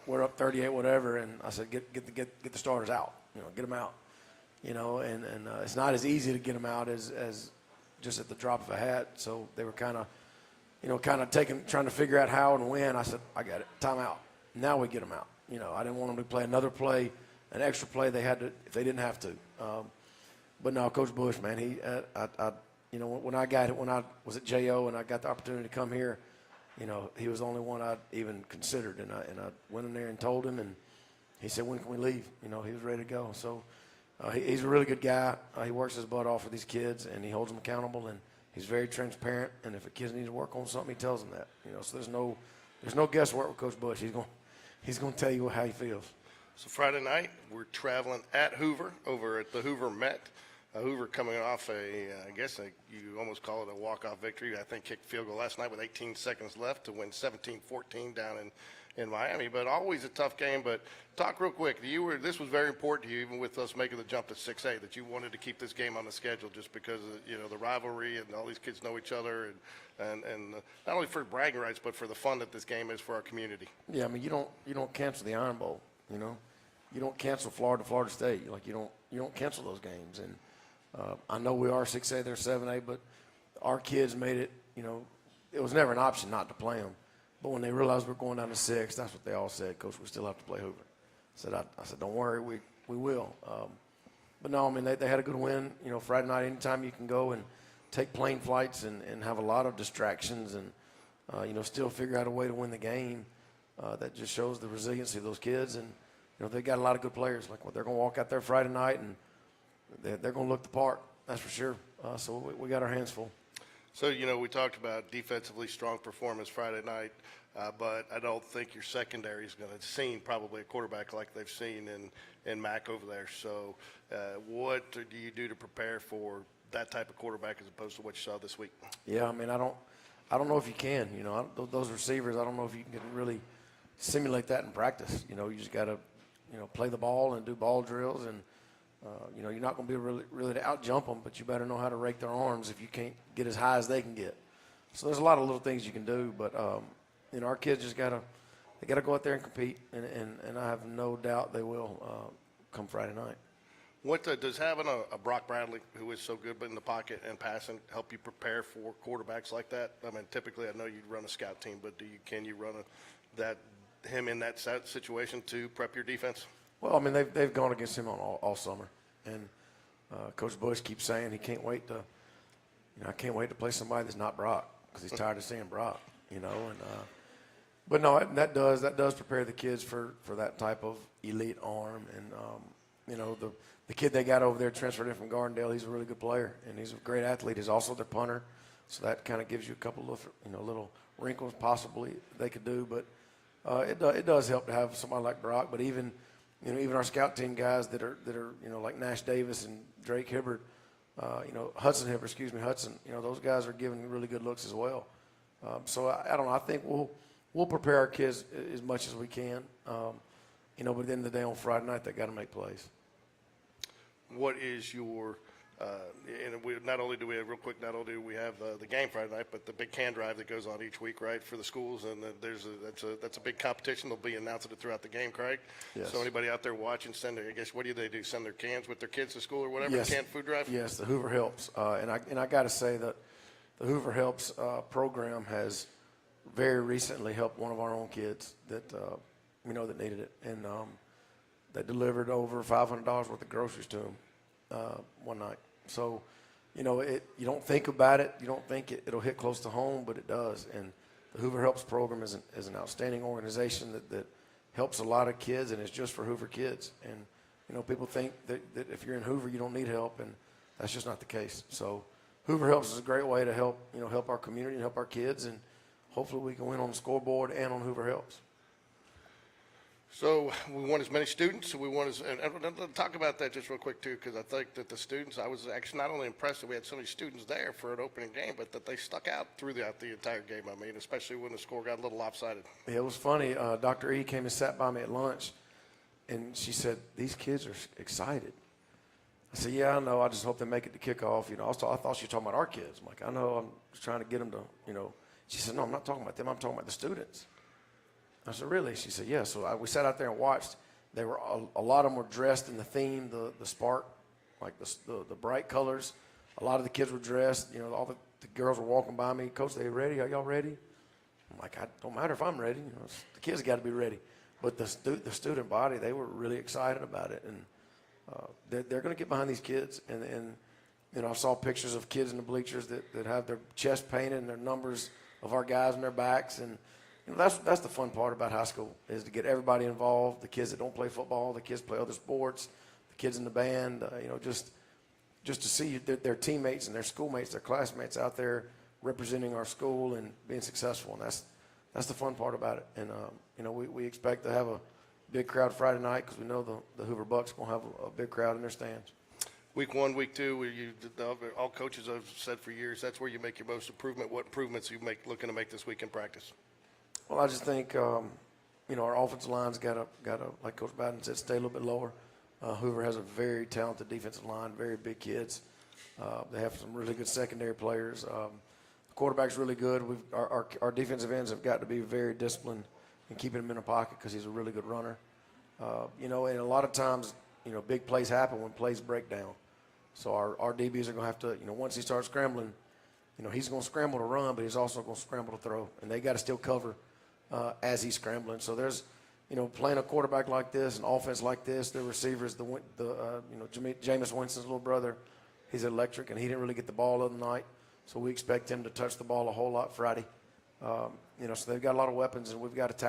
We're up 38, whatever, and I said, get the starters out. You know, get them out. You know, and it's not as easy to get them out as just at the drop of a hat. So they were kind of trying to figure out how and when. I said, I got it. Timeout. Now we get them out. You know, I didn't want them to play another play, an extra play. They had to if they didn't have to. But no, Coach Bush, man, you know, when I was at JO and I got the opportunity to come here, you know, he was the only one I'd even considered, and I went in there and told him, and he said, when can we leave? You know, he was ready to go. So he's a really good guy. He works his butt off for these kids, and he holds them accountable, and he's very transparent. And if a kid needs to work on something, he tells them that. You know, so there's no guesswork with Coach Bush. He's going to tell you how he feels.
So Friday night, we're traveling at Hoover, over at the Hoover Met. Hoover coming off you almost call it a walk-off victory. I think kicked field goal last night with 18 seconds left to win 17-14 down in Miami. But always a tough game. But talk real quick. This was very important to you, even with us making the jump to 6A, that you wanted to keep this game on the schedule just because of, you know, the rivalry and all these kids know each other and not only for bragging rights but for the fun that this game is for our community.
Yeah, I mean, you don't cancel the Iron Bowl. You know, you don't cancel Florida State. Like you don't cancel those games. And I know we are 6A, they're 7A, but our kids made it. You know, it was never an option not to play them. But when they realized we're going down to 6, that's what they all said. Coach, we still have to play Hoover. I said, don't worry, we will. But no, I mean, they had a good win. You know, Friday night, anytime you can go and take plane flights and have a lot of distractions and, you know, still figure out a way to win the game, that just shows the resiliency of those kids. And, you know, they got a lot of good players. Like, they're going to walk out there Friday night and they're going to look the part, that's for sure. So we got our hands full.
So, you know, we talked about defensively strong performance Friday night, but I don't think your secondary is going to see probably a quarterback like they've seen in Mac over there. So what do you do to prepare for that type of quarterback as opposed to what you saw this week?
Yeah, I mean, I don't know if you can. You know, those receivers, I don't know if you can really simulate that in practice. You know, you just got to, you know, play the ball and do ball drills and, you know, you're not going to be really to out-jump them, but you better know how to rake their arms if you can't get as high as they can get. So there's a lot of little things you can do, but, you know, our kids just got to go out there and compete, and I have no doubt they will come Friday night.
What does having a Brock Bradley, who is so good in the pocket and passing, help you prepare for quarterbacks like that? I mean, typically I know you run a scout team, but can you run him in that situation to prep your defense?
Well, I mean, they've gone against him all summer, and Coach Bush keeps saying he can't wait to, you know, I can't wait to play somebody that's not Brock because he's tired of seeing Brock, you know. And but no, that does prepare the kids for that type of elite arm. And you know, the kid they got over there transferred in from Gardendale, he's a really good player and he's a great athlete. He's also their punter, so that kind of gives you a couple of, you know, little wrinkles possibly they could do. But it does help to have somebody like Brock. But even our scout team guys that are, you know, like Nash Davis and Drake Hibbert, you know, Hudson, you know, those guys are giving really good looks as well. So I don't know. I think we'll prepare our kids as much as we can. You know, but at the end of the day on Friday night, they got to make plays.
What is your and not only do we have the game Friday night, but the big can drive that goes on each week, right, for the schools, and that's a big competition. They'll be announcing it throughout the game, Craig.
Yes.
So anybody out there watching, what do they do? Send their cans with their kids to school or whatever?
Yes.
Canned food drive.
Yes, the Hoover Helps, and I got to say that the Hoover Helps program has very recently helped one of our own kids that we know that needed it, and they delivered over $500 worth of groceries to him one night. So, you know, you don't think about it. You don't think it'll hit close to home, but it does. And the Hoover Helps program is an outstanding organization that helps a lot of kids, and it's just for Hoover kids. And, you know, people think that if you're in Hoover, you don't need help, and that's just not the case. So Hoover Helps is a great way to help our community and help our kids, and hopefully we can win on the scoreboard and on Hoover Helps.
So we want as many students. We want and talk about that just real quick too, because I think that the students. I was actually not only impressed that we had so many students there for an opening game, but that they stuck out throughout the entire game. I mean, especially when the score got a little lopsided.
Yeah, it was funny. Dr. E came and sat by me at lunch, and she said, "These kids are excited." I said, "Yeah, I know. I just hope they make it to kickoff." You know, I thought she was talking about our kids. I'm like, "I know. I'm just trying to get them to, you know." She said, "No, I'm not talking about them. I'm talking about the students." I said, "Really?" She said, "Yeah." So we sat out there and watched. They were a lot of them were dressed in the theme, the spark, like the bright colors. A lot of the kids were dressed. You know, all the girls were walking by me. "Coach, they ready? Are y'all ready?" I'm like, "I don't matter if I'm ready. You know, the kids got to be ready." But the student body, they were really excited about it, and they're going to get behind these kids. And you know, I saw pictures of kids in the bleachers that have their chest painted and their numbers of our guys on their backs. And you know, that's the fun part about high school, is to get everybody involved. The kids that don't play football, the kids play other sports, the kids in the band. You know, just to see their teammates and their schoolmates, their classmates out there representing our school and being successful. And that's the fun part about it. And you know, we expect to have a big crowd Friday night, because we know the Hoover Bucks going to have a big crowd in their stands.
Week 1, week 2, all coaches have said for years, that's where you make your most improvement. What improvements you looking to make this week in practice?
Well, I just think, you know, our offensive line's got to, like Coach Biden said, stay a little bit lower. Hoover has a very talented defensive line, very big kids. They have some really good secondary players. The quarterback's really good. Our defensive ends have got to be very disciplined and keeping him in the pocket, because he's a really good runner. You know, and a lot of times, you know, big plays happen when plays break down. So our DBs are going to have to, you know, once he starts scrambling, you know, he's going to scramble to run, but he's also going to scramble to throw. And they got to still cover as he's scrambling. So there's, you know, playing a quarterback like this, an offense like this, the receivers, you know, Jameis Winston's little brother, he's electric, and he didn't really get the ball the other night. So we expect him to touch the ball a whole lot Friday. You know, so they've got a lot of weapons, and we've got to tackle